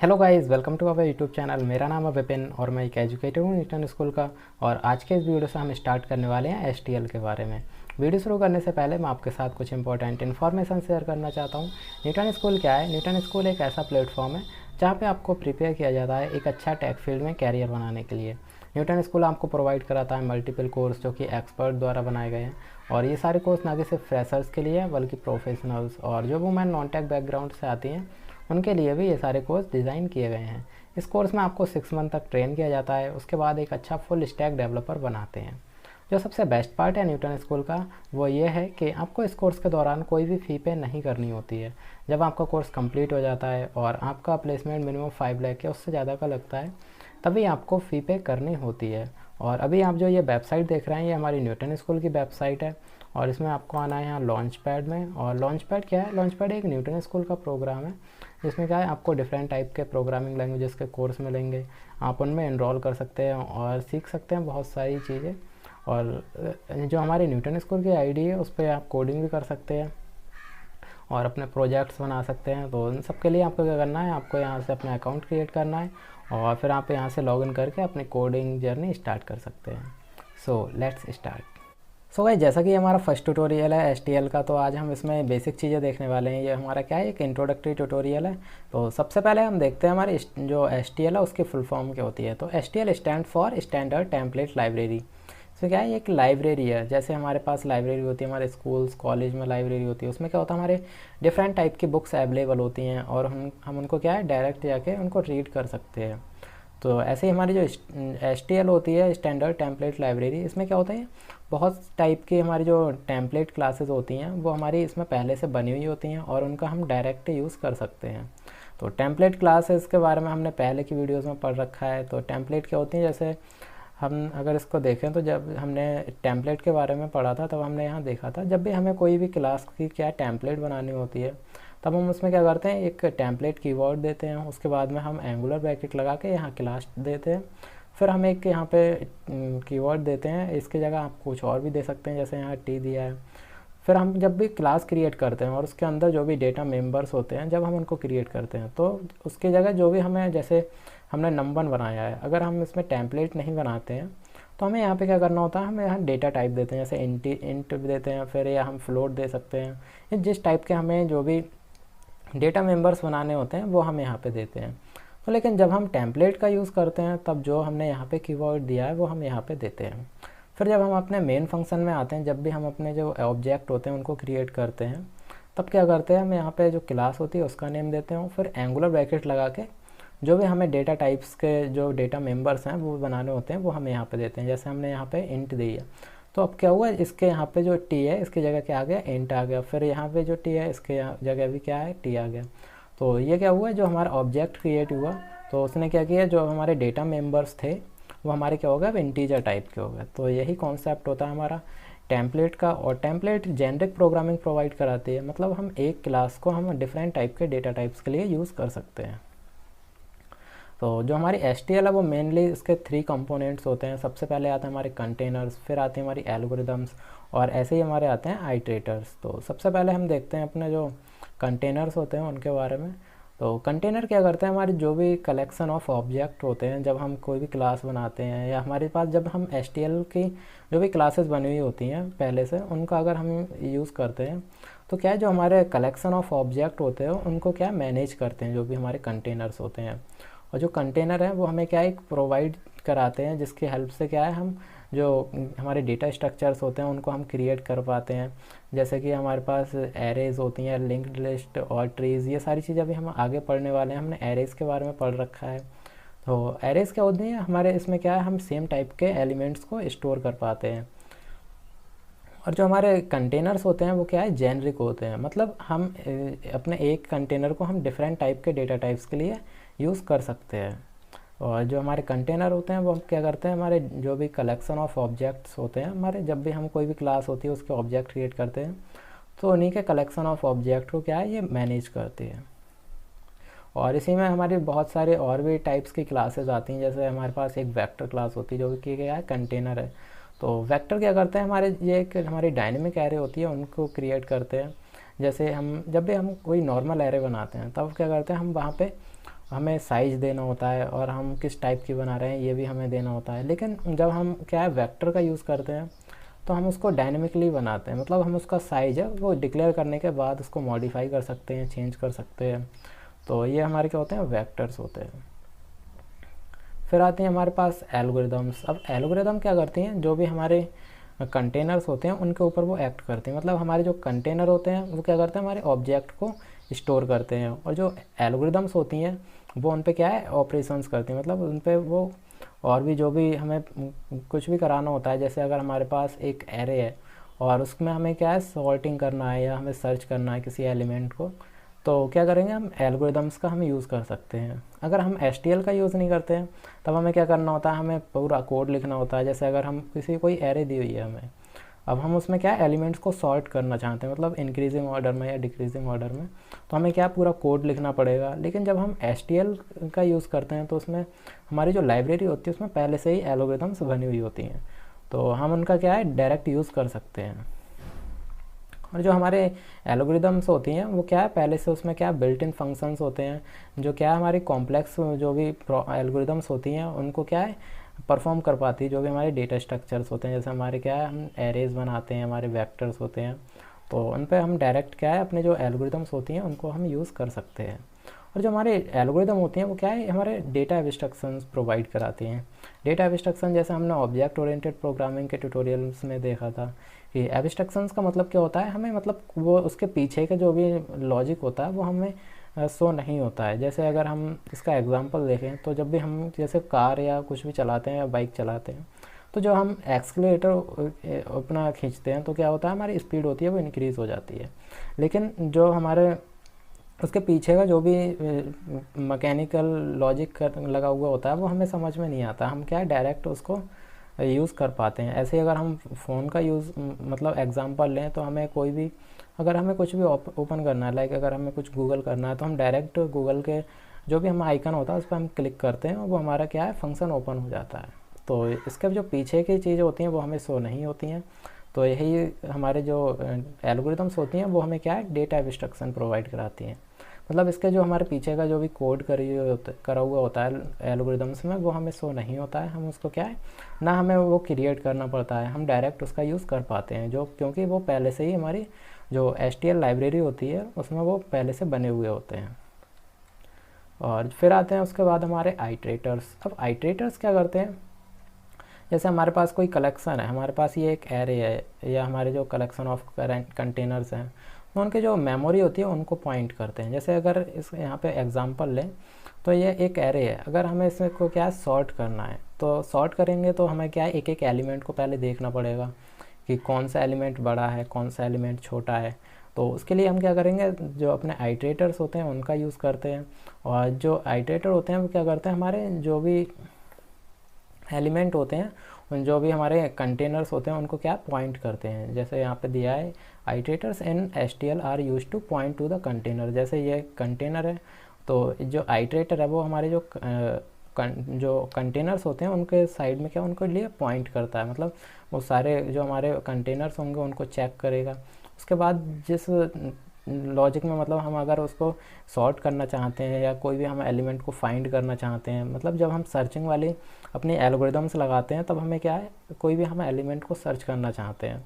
Hello guys, welcome to our YouTube channel. मेरा नाम है विपिन और मैं एक एजुकेटर हूँ न्यूटन स्कूल का। और आज के इस वीडियो से हम स्टार्ट करने वाले हैं एचटीएल के बारे में। वीडियो शुरू करने से पहले मैं आपके साथ कुछ इंपॉर्टेंट इन्फॉर्मेशन शेयर करना चाहता हूँ। न्यूटन स्कूल क्या है? न्यूटन स्कूल एक ऐसा प्लेटफॉर्म है जहाँ पे आपको प्रिपेयर किया जाता है एक अच्छा टेक फील्ड में कैरियर बनाने के लिए। न्यूटन स्कूल आपको प्रोवाइड कराता है मल्टीपल कोर्स जो कि एक्सपर्ट द्वारा बनाए गए हैं। और ये सारे कोर्स ना कि सिर्फ फ्रेशर्स के लिए बल्कि प्रोफेशनल्स और जो वुमेन नॉन टेक बैकग्राउंड से आती हैं उनके लिए भी ये सारे कोर्स डिज़ाइन किए गए हैं। इस कोर्स में आपको 6 मंथ तक ट्रेन किया जाता है, उसके बाद एक अच्छा फुल स्टैक डेवलपर बनाते हैं। जो सबसे बेस्ट पार्ट है न्यूटन स्कूल का वो ये है कि आपको इस कोर्स के दौरान कोई भी फ़ी पे नहीं करनी होती है। जब आपका कोर्स कंप्लीट हो जाता है और आपका प्लेसमेंट मिनिमम 5 लाख या उससे ज़्यादा का लगता है तभी आपको फ़ी पे करनी होती है। और अभी आप जो ये वेबसाइट देख रहे हैं ये हमारी न्यूटन स्कूल की वेबसाइट है। और इसमें आपको आना है यहाँ लॉन्च पैड में। और लॉन्च पैड क्या है? लॉन्च पैड एक न्यूटन स्कूल का प्रोग्राम है जिसमें क्या है आपको डिफरेंट टाइप के प्रोग्रामिंग लैंग्वेजेस के कोर्स मिलेंगे। आप उनमें इनरोल कर सकते हैं और सीख सकते हैं बहुत सारी चीज़ें। और जो हमारी न्यूटन स्कूल की आईडी है उस पर आप कोडिंग भी कर सकते हैं और अपने प्रोजेक्ट्स बना सकते हैं। तो इन सब के लिए आपको क्या करना है, आपको यहाँ से अपना अकाउंट क्रिएट करना है और फिर आप यहाँ से लॉगिन करके अपनी कोडिंग जर्नी स्टार्ट कर सकते हैं। So let's start. So guys, जैसा कि हमारा फर्स्ट ट्यूटोरियल है एचटीएल का, तो आज हम इसमें बेसिक चीज़ें देखने वाले हैं। ये हमारा क्या है, एक इंट्रोडक्टरी ट्यूटोरियल है। तो सबसे पहले हम देखते हैं हमारी जो एचटीएल है उसकी फुल फॉर्म क्या होती है। तो एचटीएल stand for standard template library. इसमें क्या है, ये एक लाइब्रेरी है। जैसे हमारे पास लाइब्रेरी होती है, हमारे स्कूल्स कॉलेज में लाइब्रेरी होती है, उसमें क्या होता है हमारे डिफरेंट टाइप की बुक्स अवेलेबल होती हैं और हम उनको क्या है डायरेक्ट जाके उनको रीड कर सकते हैं। तो ऐसे ही हमारी जो एचटीएल होती है स्टैंडर्ड टेम्पलेट लाइब्रेरी, इसमें क्या होता है बहुत टाइप की हमारी जो टेम्पलेट क्लासेस होती हैं वो हमारी इसमें पहले से बनी हुई होती हैं और उनका हम डायरेक्ट यूज़ कर सकते हैं। तो टेम्पलेट क्लासेस के बारे में हमने पहले की वीडियोस में पढ़ रखा है। तो टेम्पलेट क्या होती हैं, जैसे हम अगर इसको देखें तो जब हमने टेम्पलेट के बारे में पढ़ा था तब हमने यहाँ देखा था जब भी हमें कोई भी क्लास की क्या टेम्पलेट बनानी होती है तब हम उसमें क्या करते हैं, एक टेम्पलेट कीवर्ड देते हैं, उसके बाद में हम एंगुलर ब्रैकेट लगा के यहाँ क्लास देते हैं। फिर हम एक यहाँ पे कीवर्ड देते हैं, इसकी जगह आप कुछ और भी दे सकते हैं, जैसे यहाँ टी दिया है। फिर हम जब भी क्लास क्रिएट करते हैं और उसके अंदर जो भी डेटा मेंबर्स होते हैं जब हम उनको क्रिएट करते हैं तो उसकी जगह जो भी हमें, जैसे हमने नंबर बनाया है, अगर हम इसमें टेम्पलेट नहीं बनाते हैं तो हमें यहाँ पे क्या करना होता है, हमें यहाँ डेटा टाइप देते हैं, जैसे इंट देते हैं, फिर या हम फ्लोट दे सकते हैं। जिस टाइप के हमें जो भी डेटा मेंबर्स बनाने होते हैं वो हम यहाँ पे देते हैं। तो लेकिन जब हम टेम्पलेट का यूज़ करते हैं तब जो हमने यहाँ पे कीवर्ड दिया है वो हम यहाँ पे देते हैं। फिर जब हम अपने मेन फंक्शन में आते हैं, जब भी हम अपने जो ऑब्जेक्ट होते हैं उनको क्रिएट करते हैं तब क्या करते हैं, हम यहाँ पे जो क्लास होती है उसका नेम देते हैं। फिर एंगुलर ब्रैकेट लगा के जो भी हमें डेटा टाइप्स के जो डेटा मेंबर्स हैं वो बनाने होते हैं वो हम यहाँ पे देते हैं। जैसे हमने यहाँ पे इंट दी है तो अब क्या हुआ, इसके यहाँ पे जो टी है इसकी जगह क्या आ गया, इंट आ गया। फिर यहाँ पे जो टी है इसके जगह भी क्या है, टी आ गया। तो ये क्या हुआ, जो हमारा ऑब्जेक्ट क्रिएट हुआ तो उसने क्या किया, जो हमारे डेटा मेंबर्स थे वो हमारे क्या हो गए, अब इंटीजर टाइप के हो गए। तो यही कॉन्सेप्ट होता है हमारा टेम्पलेट का। और टेम्पलेट जेनरिक प्रोग्रामिंग प्रोवाइड कराती है, मतलब हम एक क्लास को हम डिफरेंट टाइप के डेटा टाइप्स के लिए यूज़ कर सकते हैं। तो जो हमारी एचटीएल है वो मेनली इसके 3 कंपोनेंट्स होते हैं। सबसे पहले आते हैं हमारे कंटेनर्स, फिर आती हैं हमारी एल्गोरिदम्स और ऐसे ही हमारे आते हैं आइटरेटर्स। तो सबसे पहले हम देखते हैं अपने जो कंटेनर्स होते हैं उनके बारे में। तो कंटेनर क्या करते हैं, हमारी जो भी कलेक्शन ऑफ ऑब्जेक्ट होते हैं जब हम कोई भी क्लास बनाते हैं या हमारे पास जब हम एचटीएल की जो भी क्लासेस बनी हुई होती हैं पहले से उनका अगर हम यूज़ करते हैं तो क्या है, जो हमारे कलेक्शन ऑफ ऑब्जेक्ट होते हैं उनको क्या मैनेज करते हैं जो भी हमारे कंटेनर्स होते हैं। और जो कंटेनर है वो हमें क्या है प्रोवाइड कराते हैं, जिसकी हेल्प से क्या है हम जो हमारे डेटा स्ट्रक्चर्स होते हैं उनको हम क्रिएट कर पाते हैं। जैसे कि हमारे पास एरेज होती हैं, लिंक्ड लिस्ट और ट्रीज़, ये सारी चीज़ें अभी हम आगे पढ़ने वाले हैं। हमने एरेज के बारे में पढ़ रखा है। तो एरेज क्या होती हैं हमारे, इसमें क्या है हम सेम टाइप के एलिमेंट्स को स्टोर कर पाते हैं। और जो हमारे कंटेनर्स होते हैं वो क्या है, जेनरिक होते हैं, मतलब हम अपने एक कंटेनर को हम डिफरेंट टाइप के डेटा टाइप्स के लिए यूज़ कर सकते हैं। और जो हमारे कंटेनर होते हैं वो हम क्या करते हैं, हमारे जो भी कलेक्शन ऑफ ऑब्जेक्ट्स होते हैं हमारे, जब भी हम कोई भी क्लास होती है उसके ऑब्जेक्ट क्रिएट करते हैं तो उन्हीं के कलेक्शन ऑफ ऑब्जेक्ट को क्या है ये मैनेज करती है। और इसी में हमारी बहुत सारे और भी टाइप्स की क्लासेस आती हैं। जैसे हमारे पास एक वेक्टर क्लास होती है जो कि क्या है, कंटेनर है। तो वेक्टर क्या करते हैं, हमारे ये एक हमारी डायनेमिक एरे होती है उनको क्रिएट करते हैं। जैसे हम जब भी हम कोई नॉर्मल एरे बनाते हैं तब क्या करते हैं, हम वहाँ पे हमें साइज़ देना होता है और हम किस टाइप की बना रहे हैं ये भी हमें देना होता है। लेकिन जब हम क्या है वेक्टर का यूज़ करते हैं तो हम उसको डायनेमिकली बनाते हैं, मतलब हम उसका साइज़ है वो डिक्लेयर करने के बाद उसको मॉडिफाई कर सकते हैं, चेंज कर सकते हैं। तो ये हमारे क्या होते हैं, वेक्टर्स होते हैं। फिर आते हैं हमारे पास एल्गोरिदम्स। अब एल्गोरिदम क्या करती हैं, जो भी हमारे कंटेनर्स होते हैं उनके ऊपर वो एक्ट करते हैं। मतलब हमारे जो कंटेनर होते हैं वो क्या करते हैं, हमारे ऑब्जेक्ट को स्टोर करते हैं, और जो एल्गोरिदम्स होती हैं वो उन पे क्या है, ऑपरेशंस करती हैं। मतलब उन पे वो और भी जो भी हमें कुछ भी कराना होता है, जैसे अगर हमारे पास एक एरे है और उसमें हमें क्या है सॉर्टिंग करना है या हमें सर्च करना है किसी एलिमेंट को, तो क्या करेंगे हम एल्गोरिदम्स का हम यूज़ कर सकते हैं। अगर हम एसटीएल का यूज़ नहीं करते हैं तब हमें क्या करना होता है, हमें पूरा कोड लिखना होता है। जैसे अगर हम किसी कोई एरे दी हुई है हमें, अब हम उसमें क्या एलिमेंट्स को सॉर्ट करना चाहते हैं, मतलब इंक्रीजिंग ऑर्डर में या डिक्रीजिंग ऑर्डर में, तो हमें क्या पूरा कोड लिखना पड़ेगा। लेकिन जब हम एसटीएल का यूज़ करते हैं तो उसमें हमारी जो लाइब्रेरी होती है उसमें पहले से ही एल्गोरिदम्स बनी हुई होती हैं, तो हम उनका क्या है डायरेक्ट यूज़ कर सकते हैं। और जो हमारे एल्गोरिदम्स होती हैं वो क्या है पहले से उसमें क्या बिल्ट इन फंक्शंस होते हैं, जो क्या है हमारी कॉम्प्लेक्स जो भी एल्गोरिदम्स होती हैं उनको क्या है परफॉर्म कर पाती है। जो भी हमारे डेटा स्ट्रक्चर्स होते हैं, जैसे हमारे क्या है हम एरेज बनाते हैं, हमारे वेक्टर्स होते हैं, तो उन पर हम डायरेक्ट क्या है अपने जो एल्गोरिदम्स होती हैं उनको हम यूज़ कर सकते हैं। और जो हमारे एल्गोरिदम होती हैं वो क्या है हमारे डेटा एब्स्ट्रैक्शंस प्रोवाइड कराती हैं। डेटा एब्स्ट्रैक्शन जैसे हमने ऑब्जेक्ट ओरिएंटेड प्रोग्रामिंग के ट्यूटोरियल्स में देखा था कि एब्स्ट्रैक्शंस का मतलब क्या होता है, हमें मतलब वो उसके पीछे का जो भी लॉजिक होता है वो हमें शो नहीं होता है। जैसे अगर हम इसका एग्जांपल देखें तो जब भी हम जैसे कार या कुछ भी चलाते हैं या बाइक चलाते हैं, तो जो हम एक्सीलरेटर अपना खींचते हैं तो क्या होता है हमारी स्पीड होती है वो इंक्रीज़ हो जाती है। लेकिन जो हमारे उसके पीछे का जो भी मैकेनिकल लॉजिक लगा हुआ होता है वो हमें समझ में नहीं आता, हम क्या है डायरेक्ट उसको यूज़ कर पाते हैं। ऐसे ही अगर हम फ़ोन का यूज़ मतलब एग्जांपल लें तो हमें कोई भी अगर हमें कुछ भी ओपन करना है, लाइक अगर हमें कुछ गूगल करना है तो हम डायरेक्ट गूगल के जो भी हम आइकन होता है उस पर हम क्लिक करते हैं और वो हमारा क्या है फंक्शन ओपन हो जाता है। तो इसके जो पीछे की चीज़ें होती हैं वो हमें शो नहीं होती हैं। तो यही हमारे जो एल्गोरिदम्स होती हैं वो हमें क्या है डेटा एब्स्ट्रैक्शन प्रोवाइड कराती हैं। मतलब इसके जो हमारे पीछे का जो भी कोड करा हुआ होता है एल्गोरिदम्स में वो हमें शो नहीं होता है, हम उसको क्या है ना हमें वो क्रिएट करना पड़ता है, हम डायरेक्ट उसका यूज़ कर पाते हैं, जो क्योंकि वो पहले से ही हमारी जो एसटीएल लाइब्रेरी होती है उसमें वो पहले से बने हुए होते हैं। और फिर आते हैं उसके बाद हमारे आइट्रेटर्स। अब आइट्रेटर्स क्या करते हैं, जैसे हमारे पास कोई कलेक्शन है, हमारे पास ये एक एरे है या हमारे जो कलेक्शन ऑफ कंटेनर्स हैं तो उनके जो मेमोरी होती है उनको पॉइंट करते हैं। जैसे अगर इस यहाँ पे एग्जांपल लें तो ये एक एरे है, अगर हमें इसमें को क्या सॉर्ट करना है तो सॉर्ट करेंगे तो हमें क्या है एक एक एलिमेंट को पहले देखना पड़ेगा कि कौन सा एलिमेंट बड़ा है कौन सा एलिमेंट छोटा है। तो उसके लिए हम क्या करेंगे, जो अपने आइट्रेटर्स होते हैं उनका यूज़ करते हैं। और जो आइट्रेटर होते हैं वो क्या करते हैं हमारे जो भी एलिमेंट होते हैं उन जो भी हमारे कंटेनर्स होते हैं उनको क्या पॉइंट करते हैं। जैसे यहाँ पे दिया है iterators in STL are used to point to the container. जैसे ये कंटेनर है तो जो आइट्रेटर है वो हमारे जो कंटेनर्स होते हैं उनके साइड में क्या उनको लिए पॉइंट करता है, मतलब वो सारे जो हमारे कंटेनर्स होंगे उनको चेक करेगा। उसके बाद जिस लॉजिक में मतलब हम अगर उसको सॉर्ट करना चाहते हैं या कोई भी हम एलिमेंट को फाइंड करना चाहते हैं, मतलब जब हम सर्चिंग वाली अपनी एल्गोरिदम्स लगाते हैं तब हमें क्या है कोई भी हम एलिमेंट को सर्च करना चाहते हैं,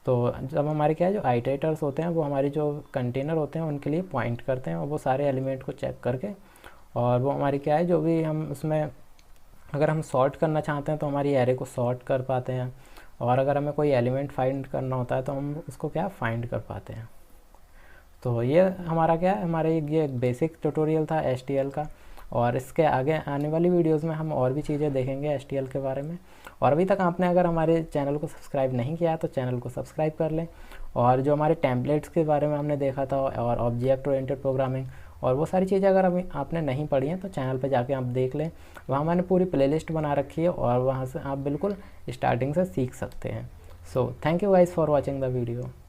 तो जब हमारे क्या है जो आइट्रेटर्स होते हैं वो हमारी जो कंटेनर होते हैं उनके लिए पॉइंट करते हैं और वो सारे एलिमेंट को चेक करके और वो हमारी क्या है जो भी हम उसमें अगर हम सॉर्ट करना चाहते हैं तो हमारी एरे को सॉर्ट कर पाते हैं, और अगर हमें कोई एलिमेंट फाइंड करना होता है तो हम उसको क्या फाइंड कर पाते हैं। तो ये हमारा क्या है हमारे ये बेसिक ट्यूटोरियल था एसटीएल का, और इसके आगे आने वाली वीडियोस में हम और भी चीज़ें देखेंगे एसटीएल के बारे में। और अभी तक आपने अगर हमारे चैनल को सब्सक्राइब नहीं किया है तो चैनल को सब्सक्राइब कर लें। और जो हमारे टेम्पलेट्स के बारे में हमने देखा था और ऑब्जेक्ट ओरिएंटेड प्रोग्रामिंग और वो सारी चीज़ें अगर अभी आपने नहीं पढ़ी हैं तो चैनल पर जाके आप देख लें, वहाँ मैंने पूरी प्लेलिस्ट बना रखी है और वहाँ से आप बिल्कुल स्टार्टिंग से सीख सकते हैं। So thank you guys for watching the video.